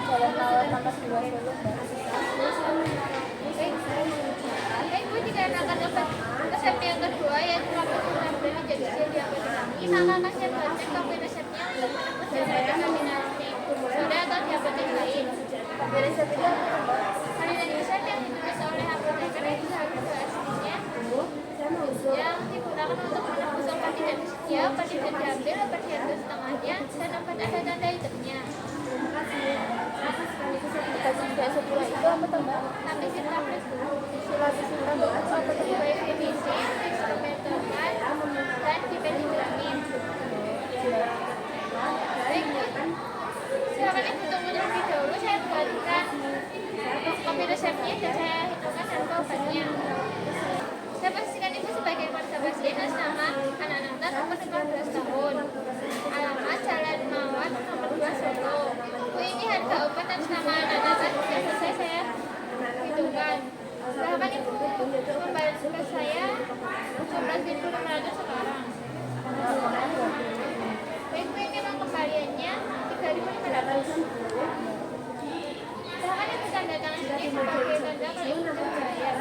Jalan Mawar nomor 2 Solo. Baik Bu, dikarenakan resep yang kedua yaitu lapis penambah menjadi siap diapotek kami, maka akan saya buatkan kopi resepnya untuk menembus daripada kombinasi soda atau diapotek lain. Kopi resep itu apa Mbak? Kalian resep yang ditulis oleh apoteker itu harus aslinya yang digunakan untuk menembus obat tidak tersedia, obat tidak diambil, obat diambil setengahnya, dan obat ada tanda hitamnya. Dikasih kayak sebuah itu apa tuh Mbak? Lapis tablet Bu. Lapis hitam itu apa tuh Mbak? Baik divisi, instrumentalkan, dan dipedigramin. Baik Bu, silakan Ibu tunggu terlebih dahulu, saya buatkan kopi resepnya dan saya hitungkan harga obatnya. Saya pastikan Ibu sebagai warga pasien atas nama anak Nathan umur 15 tahun. Alamat Jalan Mawar nomor 2 Solo. Bu, ini harga obat atas nama anak Nathan sudah selesai saya hitungkan. Silahkan Ibu membayar ke saya 11.500 sekarang. Baik Bu, ini uang kembaliannya 3.500. Silahkan Ibu tanda tangan sini sebagai tanda kalau Ibu sudah bayar.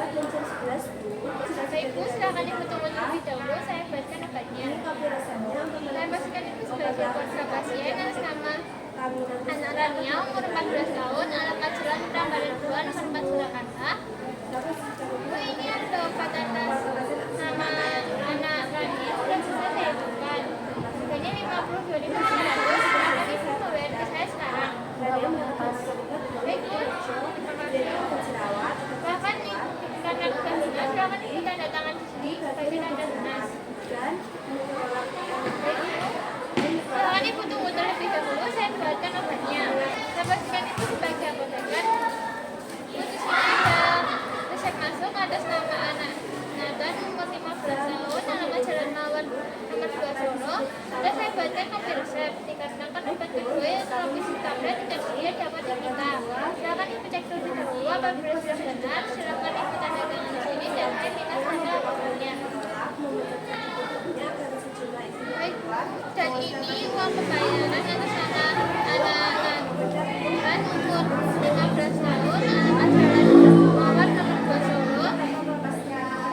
Baik Bu, silahkan Ibu tunggu terlebih dahulu, saya buatkan obatnya. Saya pastikan Ibu sebagai keluarga pasien atas nama anak Rania umur 14 tahun, alamat Jalan Prambanan 2 nomor 4 Surakarta. Bu, ini ada obat atas nama anak Rania sudah selesai saya hitungkan. Harganya 52.500. Silahkan Ibu membayar ke saya sekarang. Baik Bu, terima kasih. Silahkan Ibu, karena sudah lunas, silahkan Ibu tanda tangan di sini sebagai tanda lunas. Baik Bu, silahkan Ibu tunggu terlebih dahulu, saya buatkan obatnya. Saya pastikan Ibu sebagai apoteker. Bu, di sini ada resep masuk atas nama anak Nathan umur 15 tahun, alamat Jalan Mawar nomor 2 Solo. Dan saya buatkan kopi resep dikarenakan obat kedua yaitu lapis tablet tidak tersedia di apotek kita. Silakan Ibu cek terlebih dahulu apabila sudah benar. Silakan Ibu tanda tangan di sini dan saya minta tanda obatnya. Baik, dan ini uang pembayaran atas nama anak Nathan umur 15 tahun, alamat Jalan Mawar nomor 2 Solo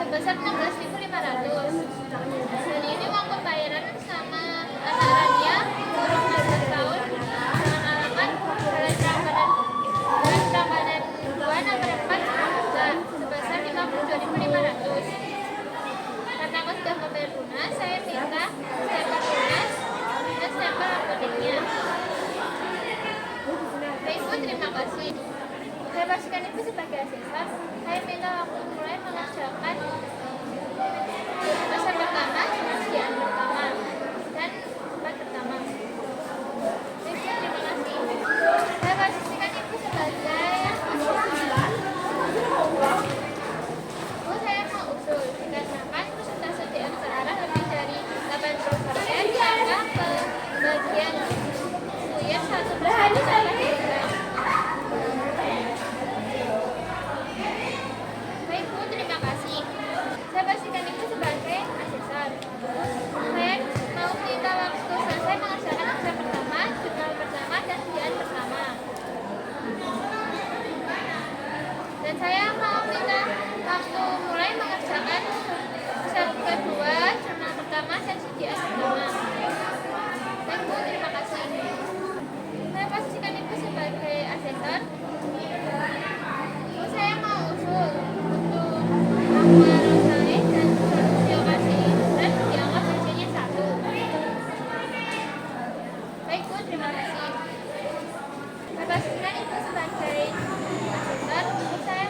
sebesar 16.500. Dan ini uang pembayaran sama anak Rania umur 15 tahun dengan alamat Jalan Prambanan 2 nomor 4 Surakarta sebesar 52.500. Karena aku sudah membayar lunas, saya minta stempel lunas dan stempel apoteknya. Baik Bu, terima kasih. Saya pastikan Ibu sebagai asesor. Saya minta waktu mulai mengerjakan resep pertama, persediaan pertama, dan obat pertama. Baik Bu, terima kasih. Saya pastikan Ibu sebagai asesor. Bu, saya mau usul dikarenakan persentase DM sekarang lebih dari 80% maka bagian buyur 1% itu akan diberikan. Baik Bu, terima kasih. Saya pastikan Ibu sebagai asesor. Saya mau minta waktu selesai mengerjakan resep pertama, jurnal pertama, dan ujian pertama. Dan saya mau minta waktu mulai mengerjakan resep kedua, jurnal pertama, dan ujian pertama. Baik Bu, terima kasih. Saya pastikan Ibu sebagai asesor. Bu, saya mau usul untuk aqua rosae dan solusi okasi dan dianggap hasilnya 1. Baik Bu, terima kasih. Saya pastikan Ibu sebagai asesor. Bu, saya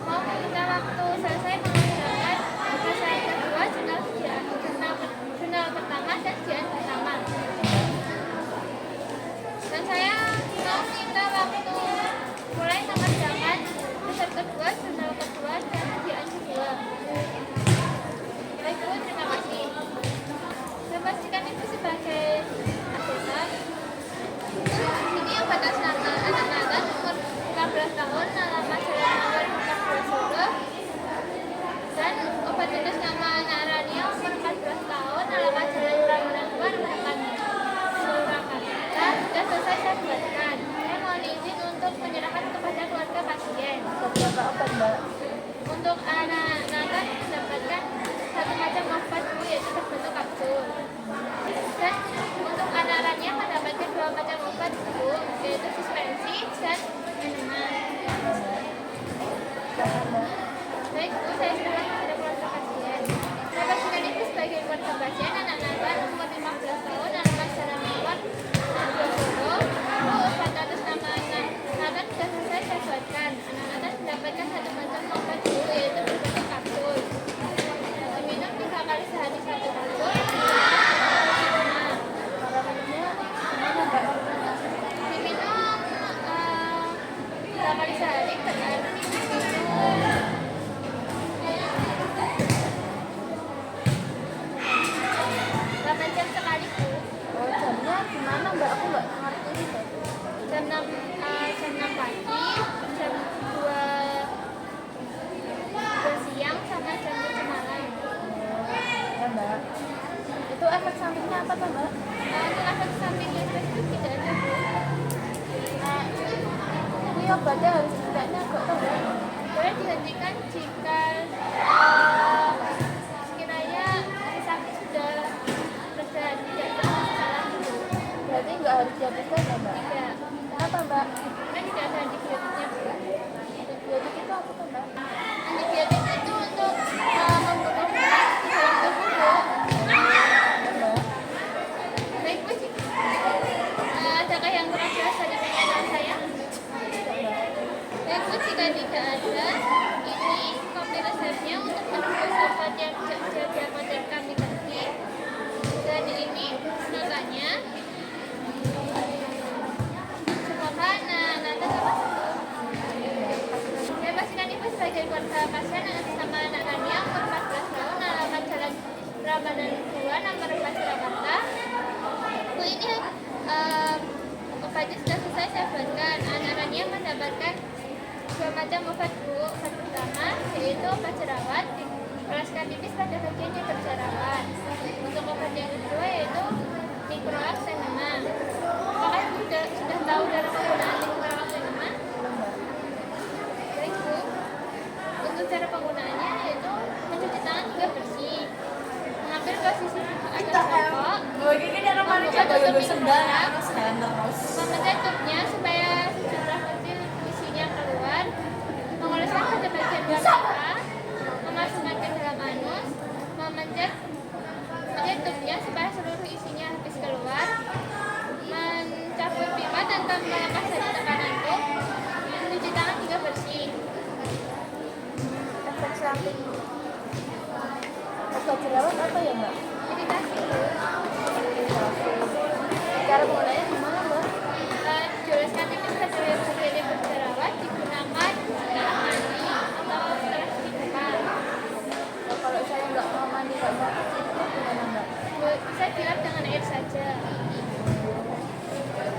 mau minta waktu selesai mengerjakan resep kedua, jurnal pertama, dan ujian pertama. Dan saya mau minta waktu mulai mengerjakan resep kedua, jurnal kedua, dan ujian kedua. Baik Bu, terima kasih. Saya pastikan Ibu sebagai asesor. Ini yang batas nama anak Nathan umur 15 tahun, alamat Jalan Mawar nomor 2 Solo. Dan obat atas nama anak Rania umur 14 tahun, alamat Jalan Prambanan 2 nomor 4 Surakarta sudah selesai saya buatkan. Saya mohon izin obat Mbak? Untuk anak naga mendapatkan satu macam obat Bu, yaitu berbentuk kapsul. Dan untuk anak rania mendapatkan dua macam obat Bu, yaitu suspensi dan minuman. Baik Bu, saya serahkan kepada keluarga pasien. Saya pastikan Ibu sebagai keluarga pasien anak naga umur 15 tahun, alamat Jalan Mawar, Solo. Bu, obat atas nama anak naga sudah selesai saya buatkan. Anak naga mendapatkan satu macam obat Bu, yaitu berbentuk kapsul. Diminum 3 kali sehari 1 kapsul. Cara minumnya gimana Mbak? Diminum 3 kali sehari berarti diminum 8 jam sekali Bu. Oh, jamnya gimana Mbak? Aku nggak ngerti gitu. Jam 6 pagi, jam 2 siang sama jam 7 malam. Ya Mbak. Itu efek sampingnya apa tuh Mbak? Untuk efek sampingnya spesifik tidak ada Bu. Nah, ini obatnya harus tidaknya kok tuh Mbak? Boleh dihentikan jika sekiranya sakit sudah reda, tidak bermasalah Bu. Berarti nggak harus dihabiskan ya Mbak? Tidak, Kenapa Mbak? karena tidak ada antibiotiknya Bu. Antibiotik itu apa tuh Mbak? Antibiotik itu untuk membunuh kuman di dalam tubuh Bu. Ya Mbak. Baik Bu, adakah yang kurang jelas dari pernyataan saya? Baik Bu, jika tidak ada, ini kopi resepnya untuk menembus obat yang tidak diamankan kami ketik. Dan ini notanya. Semoga anak-anak dapat sembuh. Saya pastikan Ibu sebagai keluarga pasien atas nama anak Rania umur 14 tahun, alamat Jalan Ramadan 2, nomor 4 Surakarta. Bu, ini obatnya sudah selesai saya buatkan. Anak Rania mendapatkan 2 macam obat Bu. Obat pertama yaitu obat jerawat, diperoleskan tipis pada bagian yang berjerawat. Untuk obat yang kedua yaitu Microlax enema. Apakah Ibu sudah tahu dari penggunaan Microlax enema? Baik Bu. Untuk cara penggunaannya yaitu mencuci tangan hingga bersih, mengambil posisi duduk atas rokok, membuka tutup Microlax, memencet tutupnya supaya sejumlah kecil isinya keluar, mengoleskan pada bagian wanita, memasukkan ke dalam anus, memencet tutupnya supaya seluruh isinya habis keluar, mencabut pipa tanpa melepas dari tekanan tub, mencuci tangan hingga bersih. Efek samping obat jerawat apa ya Mbak? Iritasi Bu. Cara penggunaannya gimana Mbak? Dioleskan tipis pada bagian yang berjerawat, digunakan setelah mandi atau setelah cuci muka. Nah, kalau saya nggak mau mandi nggak mau cuci itu gimana Mbak? Bisa dilap dengan air saja.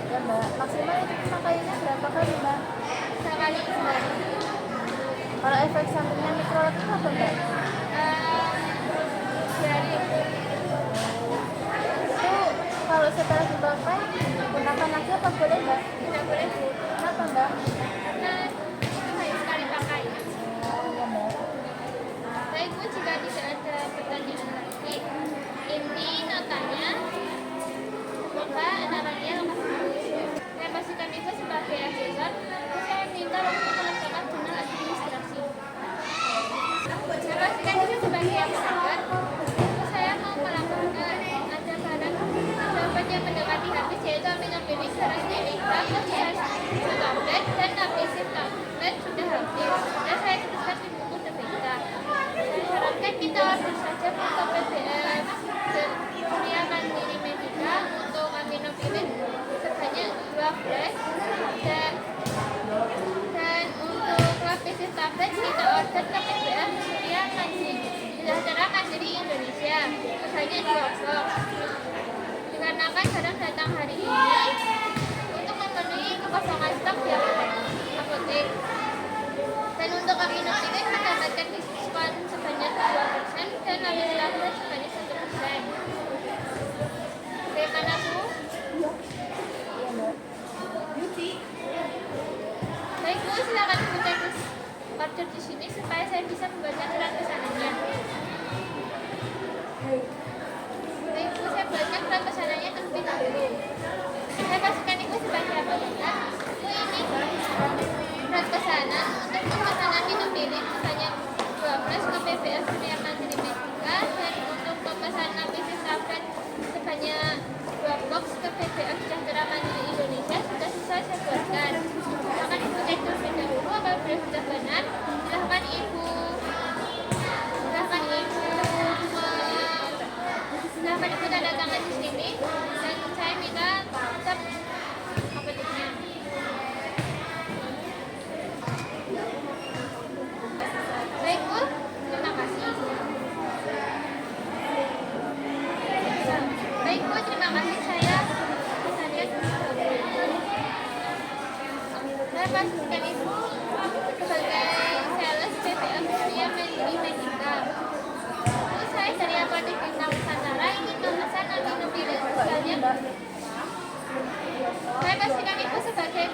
Ya Mbak. Maksimal itu pemakaiannya berapa kali Mbak? Sekali sehari. Kalau efek sampingnya Microlax itu apa Mbak? Sehari. Itu kalau setelah dipakai gunakan lagi apa boleh Mbak? Tidak boleh Bu, Kenapa Mbak? karena itu hanya sekali pakai. Oh ya Mbak. Baik Bu, jika tidak ada pertanyaan lagi, ini notanya. Semoga anak Rania lekas sembuh. Saya pastikan Ibu sebagai asesor, saya minta untuk melaksanakan jurnal administrasi. Saya pastikan Ibu sebagai asesor, saya mau melaporkan ada barang obat yang mendekati habis, yaitu aminopilik 100 mg, kemudian tablet dan napisip tablet sudah habis. Dan saya tuliskan di buku TBK. Saya sarankan kita order saja ke PBM Surya Mandiri Medika untuk aminopilik sebanyak 2 flash, dan untuk lapisin tablet kita order ke PBM Surya Sejahtera Mandiri Indonesia sebanyak 2 box. Dikarenakan barang datang hari ini untuk memenuhi kekosongan stok di apotek. Dan untuk aminopilik mendapatkan diskon sebanyak 2% dan lapisin tablet sebanyak 1%. Bagaimana Bu? Iya Mbak. Baik Bu, silakan Ibu cek tidur di sini supaya saya bisa membaca surat pesanannya. Baik Bu, saya baca surat pesanannya terlebih dahulu. Saya pastikan Ibu sebagai apa tidak? Bu, ini surat pesanan untuk pemesanan minum dingin sebanyak 12 ke PPL Surya Mandiri Medika dan untuk pemesanan PC tablet sebanyak 2 box ke PPL Sejahtera Mandiri Indonesia sudah selesai saya buatkan. Akan Ibu cek terlebih dahulu apabila sudah benar, silahkan Ibu tanda tangan di sini dan saya minta tetap aplikasinya. Baik Bu, terima kasih. Baik Bu, terima kasih. Saya pastikan Ibu sebagai sales PPL Surya Mandiri Medika. Bu, saya dari Apotek Bintang Nusantara ingin memesan minum dingin sebanyak. Saya pastikan Ibu sebagai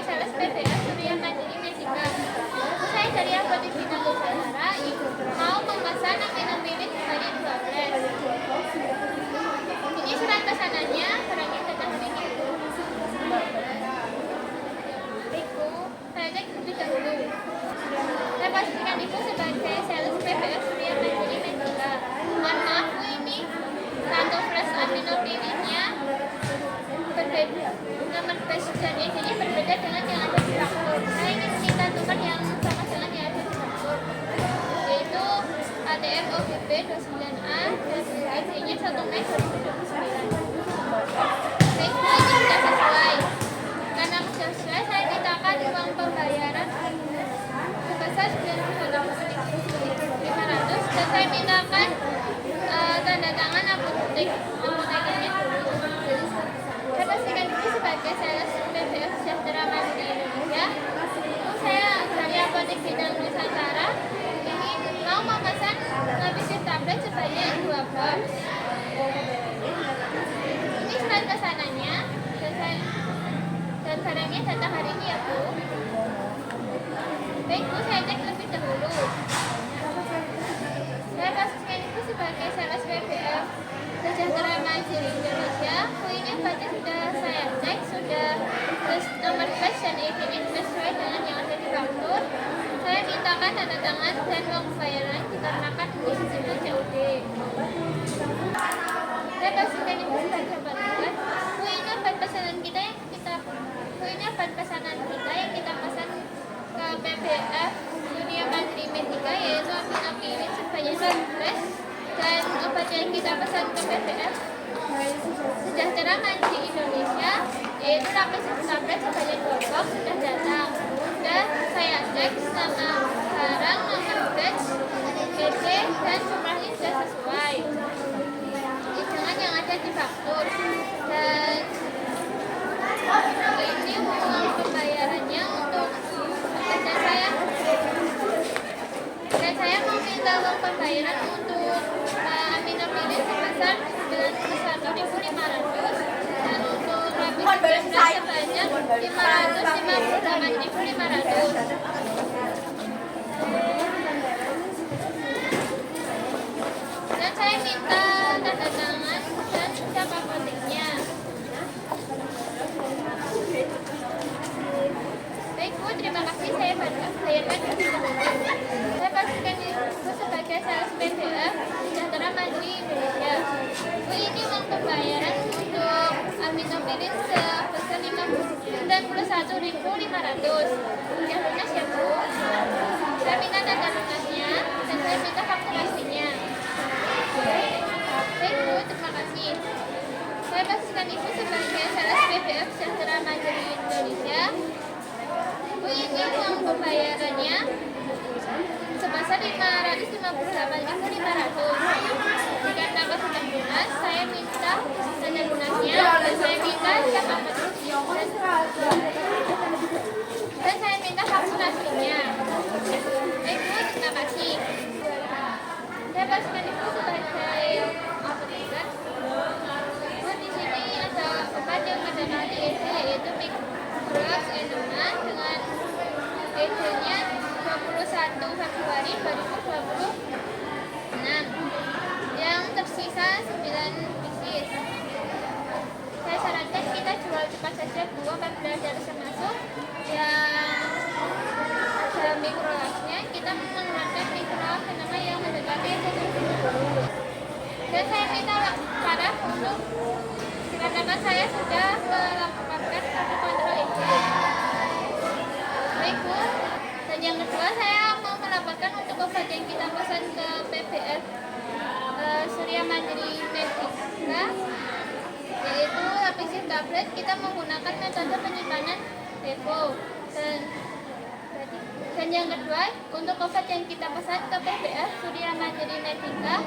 sales PPL Surya Mandiri Medika. Saya dari Apotek Bintang Nusantara mau memesan minum dingin sebanyak 12. Ini surat pesanannya, barangnya datang hari ini. Baik Bu, saya cek terlebih dahulu. Saya pastikan Ibu sebagai sales PPL Surya Mandiri Medika. Mohon maaf Bu, ini satu flash aminopirinnya berbeda, nomor batch dan ID-nya berbeda dengan yang ada di faktur. Saya ingin minta tukar yang sama dengan yang ada di faktur, yaitu ATM OBP 29A dan ID-nya 1 Mei 2029. Baik Bu, ini sudah sesuai. Karena sudah sesuai, saya mintakan uang pembayaran sebesar 9.500 dan saya mintakan tanda tangan apotekernya dulu. Saya pastikan ini sebagai sales PPL Sejahtera Mandiri Indonesia. Saya dari Apotek Bintang Nusantara ini mau memesan PC tablet sebanyak 2 box. Ini surat pesanannya dan barangnya datang hari ini ya Bu. Baik Bu, saya cek lebih dahulu. Saya pastikan Ibu sebagai sales PPL Sejahtera Mandiri Indonesia. Bu, ini berarti sudah saya cek, sudah nomor batch dan ID-nya sudah sesuai dengan yang ada di faktur. Saya mintakan tanda tangan dan uang pembayaran dikarenakan ini sistemnya COD. Saya pastikan Ibu sebagai apa tidak? Bu, ini obat pesanan kita yang kita pesan ke PPF Surya Mandiri Medika, yaitu aminopirin sebanyak 12 dan obat yang kita pesan ke PPF Sejahtera Mandiri Indonesia yaitu lapis tablet sebanyak 2 box sudah datang. Sudah saya cek sama barang, nomor batch, BC dan jumlahnya sudah sesuai dengan yang ada di faktur. Dan ini uang pembayarannya untuk dan saya mau minta uang pembayaran untuk aminopirin sebesar 91.500 dan untuk lapis sebanyak 558.500. Dan saya minta tanda tangan dan cap apoteknya. Baik Bu, terima kasih. Saya bayarkan lebih dahulu. Saya pastikan Ibu sebagai sales PPL Sejahtera Mandiri Indonesia. Bu, ini uang pembayaran untuk aminopirin sebesar 91.500. Yang lunas ya Bu. Saya minta tanda lunasnya dan saya minta fakturasinya. Baik Bu, terima kasih. Saya pastikan Ibu sebagai sales PPL Sejahtera Mandiri Indonesia. Bu, ini uang pembayarannya sebesar 558.500. Jika dapat sudah lunas, saya minta tanda lunasnya dan saya minta cap apoteknya dan saya minta fakturasinya. Baik Bu, terima kasih. Saya pastikan Ibu sebagai apoteker. Bu, di sini ada obat yang ada Dan saya minta Sarah untuk dikarenakan saya sudah melakukan kartu kontrol itu. Berikut. Dan yang kedua saya mau melaporkan untuk obat yang kita pesan ke PBF Surya Mandiri Medika, yaitu lapisin tablet. Kita menggunakan metode penyimpanan depo. Dan yang kedua, untuk obat yang kita pesan ke PBF Surya Mandiri Medika,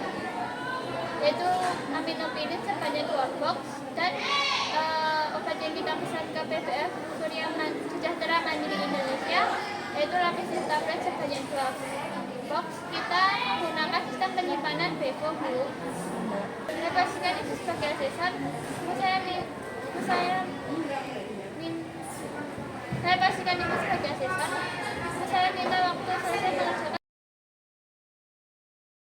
yaitu aminopilin sebanyak 2 box, dan obat yang kita pesan ke PBF Surya Sejahtera Mandiri Indonesia, yaitu lapisin tablet sebanyak 2 box. Kita menggunakan sistem penyimpanan Beko Bu. Saya pastikan itu sebagai asesor. Saya pastikan itu sebagai asesor.